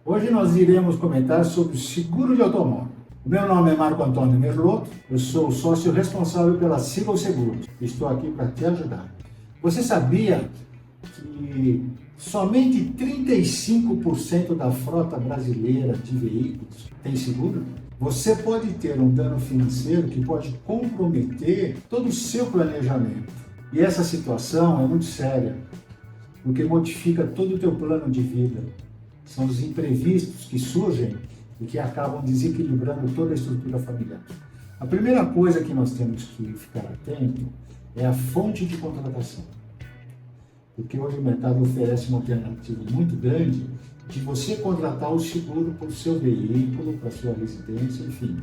Hoje nós iremos comentar sobre o seguro de automóvel. O meu nome é Marco Antônio Merlotto, eu sou o sócio responsável pela Sigel Seguros. Estou aqui para te ajudar. Você sabia que somente 35% da frota brasileira de veículos tem seguro? Você pode ter um dano financeiro que pode comprometer todo o seu planejamento. E essa situação é muito séria, porque modifica todo o teu plano de vida. São os imprevistos que surgem e que acabam desequilibrando toda a estrutura familiar. A primeira coisa que nós temos que ficar atento é a fonte de contratação. Porque hoje o mercado oferece uma alternativa muito grande de você contratar o seguro para o seu veículo, para a sua residência, enfim.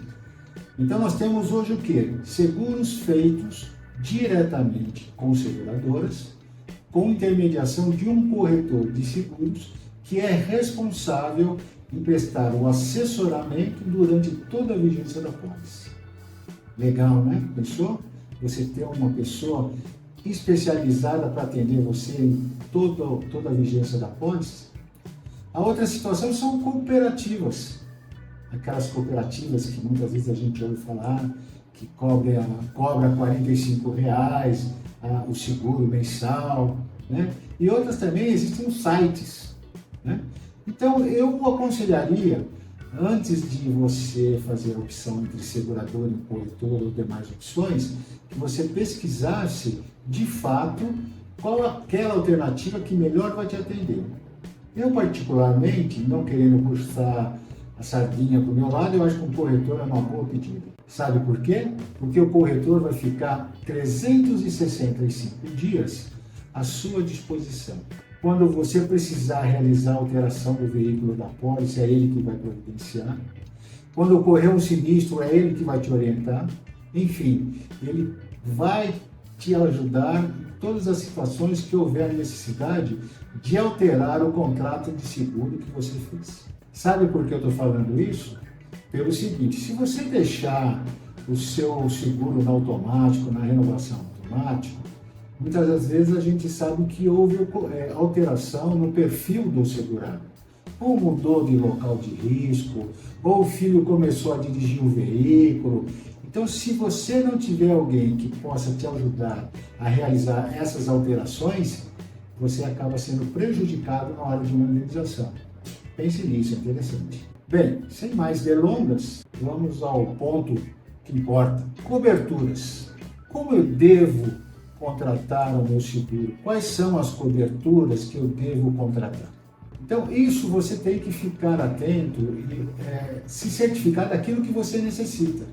Então nós temos hoje o quê? Seguros feitos diretamente com seguradoras, com intermediação de um corretor de seguros que é responsável em prestar o assessoramento durante toda a vigência da pólice. Legal, né? Pensou? Você ter uma pessoa especializada para atender você em toda a vigência da pólice. A outra situação são cooperativas. Aquelas cooperativas que muitas vezes a gente ouve falar, que cobra R$ 45 o seguro mensal, né? E outras também existem os sites, né? Então eu aconselharia, antes de você fazer a opção entre seguradora e corretor ou demais opções, que você pesquisasse de fato qual aquela alternativa que melhor vai te atender. Eu particularmente, não querendo puxar a sardinha para o meu lado, eu acho que um corretor é uma boa pedida. Sabe por quê? Porque o corretor vai ficar 365 dias à sua disposição. Quando você precisar realizar a alteração do veículo da pólice, é ele que vai providenciar. Quando ocorrer um sinistro, é ele que vai te orientar. Enfim, ele vai te ajudar em todas as situações que houver necessidade de alterar o contrato de seguro que você fez. Sabe por que eu estou falando isso? Pelo seguinte, se você deixar o seu seguro no automático, na renovação automática, muitas das vezes a gente sabe que houve alteração no perfil do segurado. Ou mudou de local de risco, ou o filho começou a dirigir o veículo. Então, se você não tiver alguém que possa te ajudar a realizar essas alterações, você acaba sendo prejudicado na hora de uma indenização. Pense nisso, é interessante. Bem, sem mais delongas, vamos ao ponto que importa. Coberturas. Como eu devo contratar o meu seguro? Quais são as coberturas que eu devo contratar? Então, isso você tem que ficar atento e se certificar daquilo que você necessita.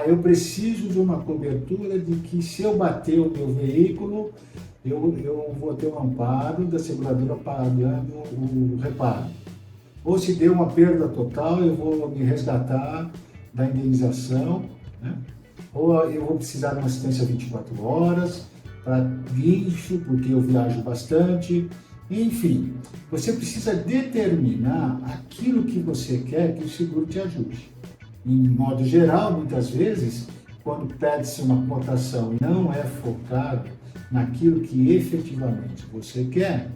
Eu preciso de uma cobertura de que se eu bater o meu veículo, eu vou ter um amparo da seguradora pagando o reparo. Ou se deu uma perda total, eu vou me resgatar da indenização, né? Ou eu vou precisar de uma assistência 24 horas para guincho, porque eu viajo bastante. Enfim, você precisa determinar aquilo que você quer que o seguro te ajude. Em modo geral, muitas vezes, quando pede-se uma cotação e não é focado naquilo que efetivamente você quer,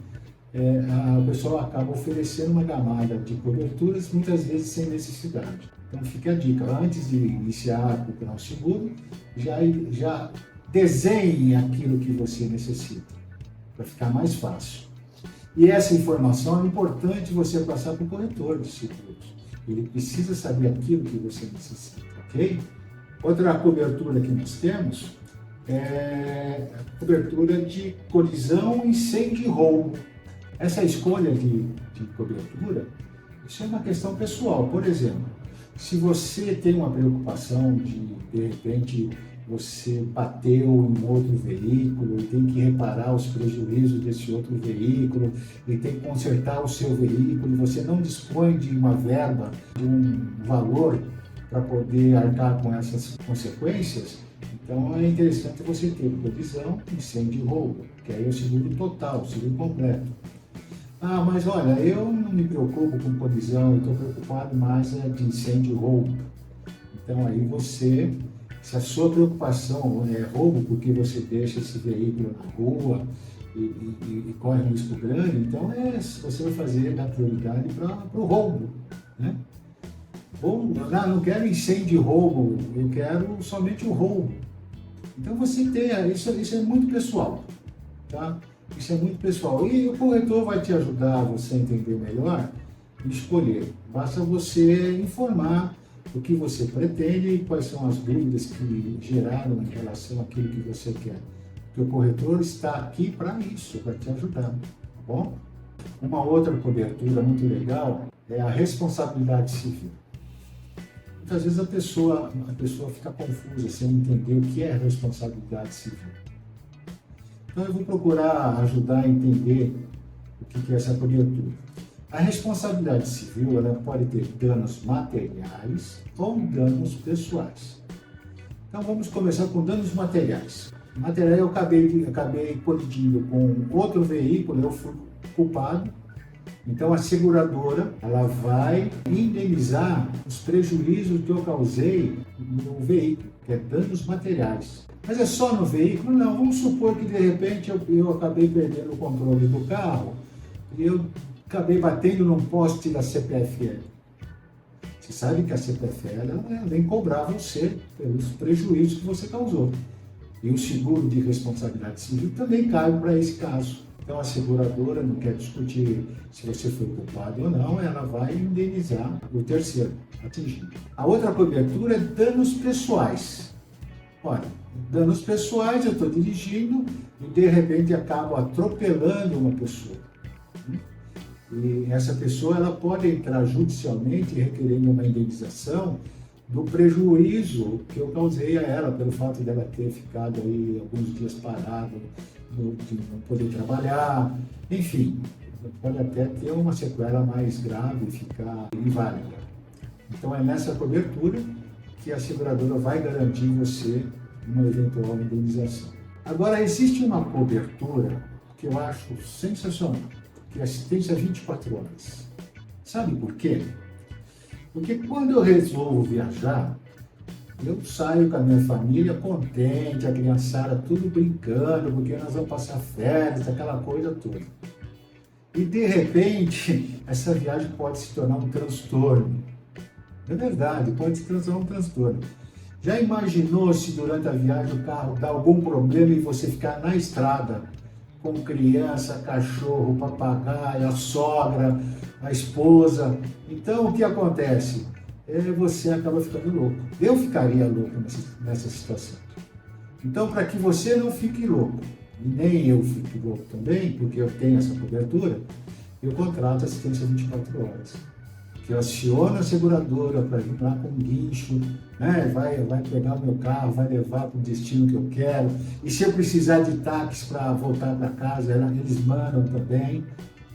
a pessoa acaba oferecendo uma gamada de coberturas, muitas vezes sem necessidade. Então fica a dica, antes de iniciar a procurar um seguro, já desenhe aquilo que você necessita, para ficar mais fácil. E essa informação é importante você passar para o corretor de seguros. Ele precisa saber aquilo que você necessita, ok? Outra cobertura que nós temos é a cobertura de colisão, incêndio e roubo. Essa escolha de cobertura, isso é uma questão pessoal. Por exemplo, se você tem uma preocupação de repente, você bateu em outro veículo e tem que reparar os prejuízos desse outro veículo e tem que consertar o seu veículo e você não dispõe de uma verba, de um valor para poder arcar com essas consequências, então é interessante você ter colisão, incêndio e roubo, que aí é o seguro total, o seguro completo. Mas olha, eu não me preocupo com colisão, eu estou preocupado mais de incêndio e roubo. Então aí você, se a sua preocupação é roubo porque você deixa esse veículo na rua e corre um risco grande, então você vai fazer da prioridade para o roubo, né? Ou não quero incêndio e roubo, eu quero somente o roubo. Então você tem, isso é muito pessoal, tá? Isso é muito pessoal. E o corretor vai te ajudar você a entender melhor e escolher. Basta você informar o que você pretende e quais são as dúvidas que geraram em relação àquilo que você quer. Porque o corretor está aqui para isso, para te ajudar, tá bom? Uma outra cobertura muito legal é a responsabilidade civil. Muitas vezes a pessoa fica confusa sem entender o que é responsabilidade civil. Então eu vou procurar ajudar a entender o que é essa cobertura. A responsabilidade civil ela pode ter danos materiais ou danos pessoais. Então vamos começar com danos materiais. Material eu acabei colidindo com outro veículo, eu fui culpado. Então a seguradora ela vai indenizar os prejuízos que eu causei no veículo, que é danos materiais. Mas é só no veículo? Não. Vamos supor que de repente eu acabei perdendo o controle do carro e eu acabei batendo num poste da CPFL. Você sabe que a CPFL ela vem cobrar você pelos prejuízos que você causou. E o seguro de responsabilidade civil também cai para esse caso. Então a seguradora não quer discutir se você foi culpado ou não, ela vai indenizar o terceiro atingido. A outra cobertura é danos pessoais. Olha, danos pessoais, eu estou dirigindo e de repente acabo atropelando uma pessoa. E essa pessoa ela pode entrar judicialmente requerendo uma indenização do prejuízo que eu causei a ela pelo fato dela ter ficado aí alguns dias parada, de não poder trabalhar, enfim, pode até ter uma sequela mais grave e ficar inválida. Então é nessa cobertura que a seguradora vai garantir você uma eventual indenização. Agora existe uma cobertura que eu acho sensacional, que é assistência 24 horas. Sabe por quê? Porque quando eu resolvo viajar, eu saio com a minha família contente, a criançada tudo brincando, porque nós vamos passar férias, aquela coisa toda. E de repente, essa viagem pode se tornar um transtorno. É verdade, pode se tornar um transtorno. Já imaginou se durante a viagem o carro dá algum problema e você ficar na estrada com criança, cachorro, papagaio, a sogra, a esposa? Então o que acontece? Você acaba ficando louco. Eu ficaria louco nessa situação. Então, para que você não fique louco, e nem eu fique louco também, porque eu tenho essa cobertura, eu contrato assistência 24 horas. Que eu aciono a seguradora para vir lá com um guincho, né? vai pegar o meu carro, vai levar para o destino que eu quero. E se eu precisar de táxi para voltar para casa, eles mandam também.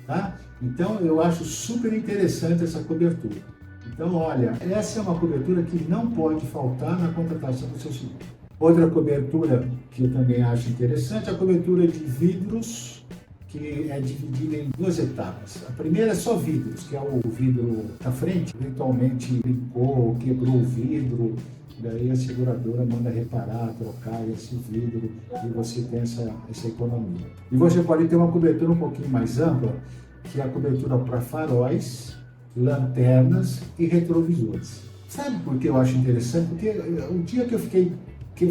Tá? Então, eu acho super interessante essa cobertura. Então, olha, essa é uma cobertura que não pode faltar na contratação do seu seguro. Outra cobertura que eu também acho interessante é a cobertura de vidros, que é dividida em duas etapas. A primeira é só vidros, que é o vidro da frente, eventualmente brincou, quebrou o vidro, daí a seguradora manda reparar, trocar esse vidro e você tem essa economia. E você pode ter uma cobertura um pouquinho mais ampla, que é a cobertura para faróis, lanternas e retrovisores. Sabe por que eu acho interessante? Porque o dia que eu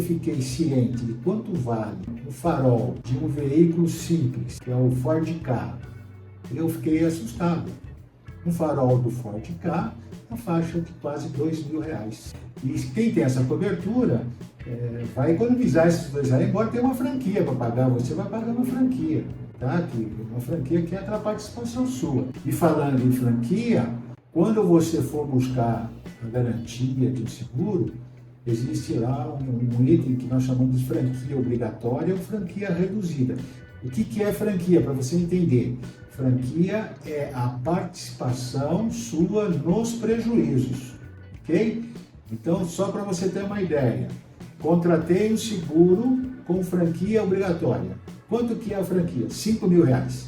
fiquei ciente de quanto vale o farol de um veículo simples, que é o Ford Ka, eu fiquei assustado. Um farol do Ford Ka, na faixa de quase R$2.000. E quem tem essa cobertura vai economizar esses R$2.000, embora tenha uma franquia para pagar, você vai pagar uma franquia. Tá? Uma franquia que é aquela participação sua. E falando em franquia, quando você for buscar a garantia de um seguro, existe lá um item que nós chamamos de franquia obrigatória ou franquia reduzida. O que é franquia? Para você entender, franquia é a participação sua nos prejuízos, ok? Então, só para você ter uma ideia, contratei um seguro com franquia obrigatória. Quanto que é a franquia? R$5.000.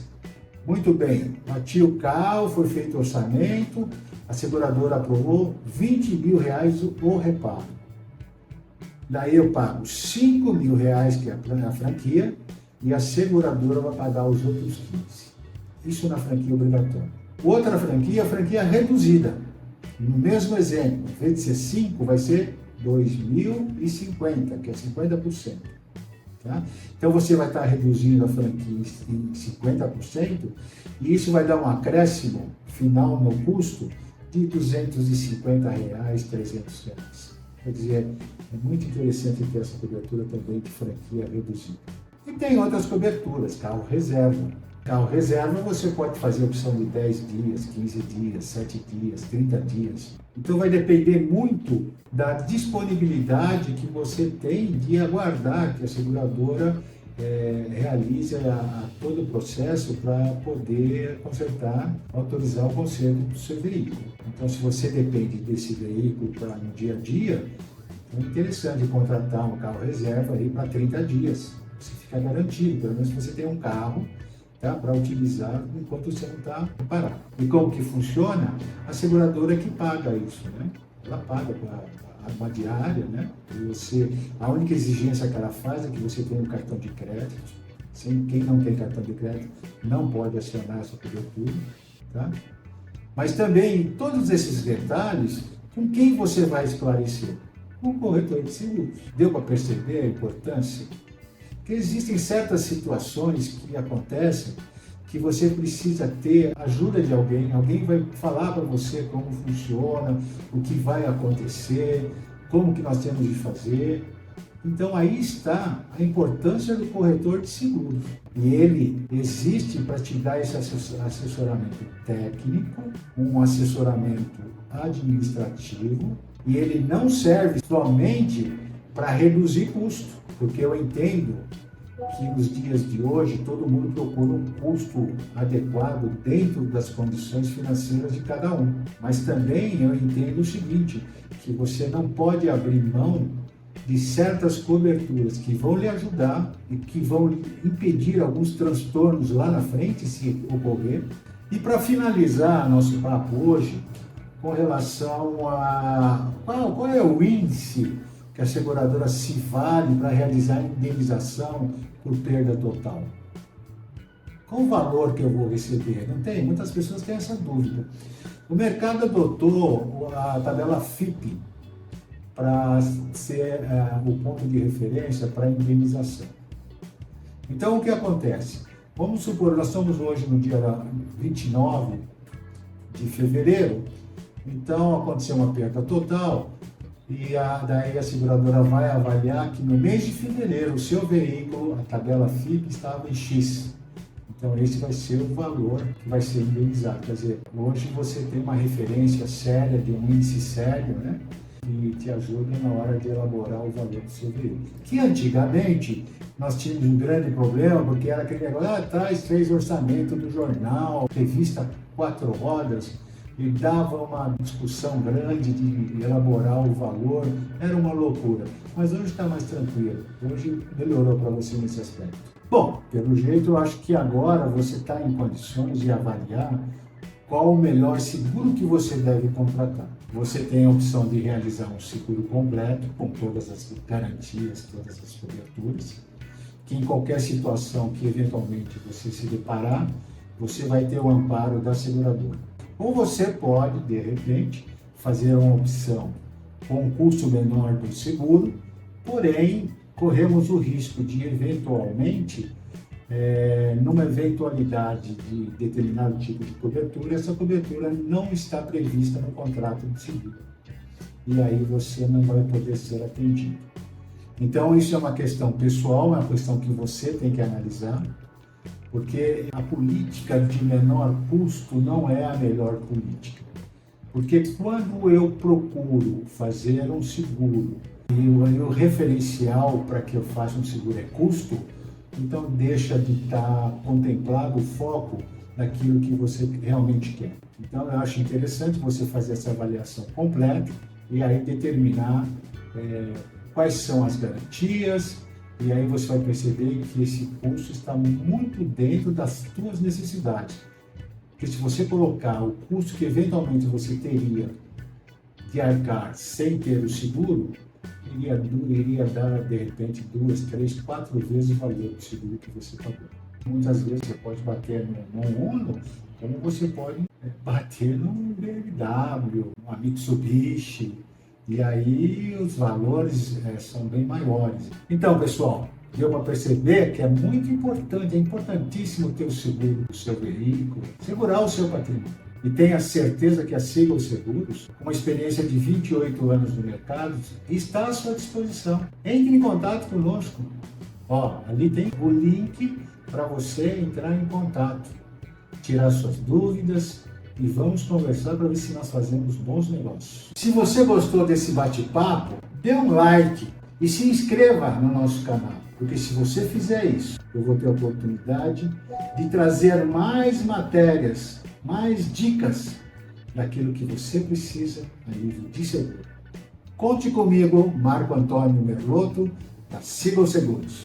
Muito bem, bati o carro, foi feito o orçamento, a seguradora aprovou R$20.000 o reparo. Daí eu pago R$5.000, que é a franquia, e a seguradora vai pagar os outros 15%. Isso na franquia obrigatória. Outra franquia, a franquia reduzida. No mesmo exemplo, em vez de ser 5, vai ser 2.050, que é 50%. Tá? Então você vai estar reduzindo a franquia em 50% e isso vai dar um acréscimo final no custo de R$250, R$300. Quer dizer, é muito interessante ter essa cobertura também de franquia reduzida. E tem outras coberturas, carro reserva. Carro reserva você pode fazer a opção de 10 dias, 15 dias, 7 dias, 30 dias. Então vai depender muito da disponibilidade que você tem de aguardar que a seguradora realize todo o processo para poder consertar, autorizar o conserto do seu veículo. Então se você depende desse veículo para no dia a dia, é interessante contratar um carro reserva aí para 30 dias. Você fica garantido, pelo menos você tem um carro, tá, para utilizar enquanto você não está parado. E como que funciona? A seguradora que paga isso, né? Ela paga uma diária, né? E a única exigência que ela faz é que você tenha um cartão de crédito. Quem não tem cartão de crédito não pode acionar essa cobertura, tá? Mas também, todos esses detalhes, com quem você vai esclarecer? Com o corretor de seguros. Deu para perceber a importância? Porque existem certas situações que acontecem que você precisa ter ajuda de alguém. Alguém vai falar para você como funciona, o que vai acontecer, como que nós temos de fazer. Então aí está a importância do corretor de seguros. E ele existe para te dar esse assessoramento técnico, um assessoramento administrativo, e ele não serve somente para reduzir custo, porque eu entendo que nos dias de hoje todo mundo procura um custo adequado dentro das condições financeiras de cada um. Mas também eu entendo o seguinte, que você não pode abrir mão de certas coberturas que vão lhe ajudar e que vão impedir alguns transtornos lá na frente, se ocorrer. E para finalizar nosso papo hoje, com relação a qual é o índice que a seguradora se vale para realizar a indenização por perda total? Qual o valor que eu vou receber? Não tem? Muitas pessoas têm essa dúvida. O mercado adotou a tabela FIPE para ser o ponto de referência para a indenização. Então, o que acontece? Vamos supor, nós estamos hoje no dia 29 de fevereiro, então aconteceu uma perda total, e daí a seguradora vai avaliar que no mês de fevereiro o seu veículo, a tabela FIPE, estava em X. Então esse vai ser o valor que vai ser indenizado. Quer dizer, hoje você tem uma referência séria, de um índice sério, né? Que te ajuda na hora de elaborar o valor do seu veículo. Que antigamente nós tínhamos um grande problema, porque era aquele negócio, fez orçamento do jornal, revista 4 rodas, e dava uma discussão grande de elaborar o valor, era uma loucura. Mas hoje está mais tranquilo, hoje melhorou para você nesse aspecto. Bom, pelo jeito eu acho que agora você está em condições de avaliar qual o melhor seguro que você deve contratar. Você tem a opção de realizar um seguro completo, com todas as garantias, todas as coberturas, que em qualquer situação que eventualmente você se deparar, você vai ter o amparo da seguradora. Ou você pode, de repente, fazer uma opção com um custo menor do seguro, porém, corremos o risco de, eventualmente, numa eventualidade de determinado tipo de cobertura, essa cobertura não está prevista no contrato de seguro. E aí você não vai poder ser atendido. Então, isso é uma questão pessoal, é uma questão que você tem que analisar, porque a política de menor custo não é a melhor política. Porque quando eu procuro fazer um seguro e o referencial para que eu faça um seguro é custo, então deixa de estar contemplado o foco naquilo que você realmente quer. Então eu acho interessante você fazer essa avaliação completa e aí determinar quais são as garantias, e aí você vai perceber que esse custo está muito dentro das suas necessidades. Porque se você colocar o custo que eventualmente você teria de arcar sem ter o seguro, iria dar, de repente, 2, 3, 4 vezes o valor do seguro que você pagou. Muitas vezes você pode bater no Uno, como você pode bater num BMW, uma Mitsubishi, e aí os valores são bem maiores. Então, pessoal, deu para perceber que é muito importante, é importantíssimo ter o seguro do seu veículo, segurar o seu patrimônio. E tenha certeza que a Seagull Seguros, com uma experiência de 28 anos no mercado, está à sua disposição. Entre em contato conosco. Ó, ali tem o link para você entrar em contato, tirar suas dúvidas e vamos conversar para ver se nós fazemos bons negócios. Se você gostou desse bate-papo, dê um like e se inscreva no nosso canal, porque se você fizer isso, eu vou ter a oportunidade de trazer mais matérias, mais dicas daquilo que você precisa a nível de seguro. Conte comigo, Marco Antônio Merlotto, da Seagull Seguros.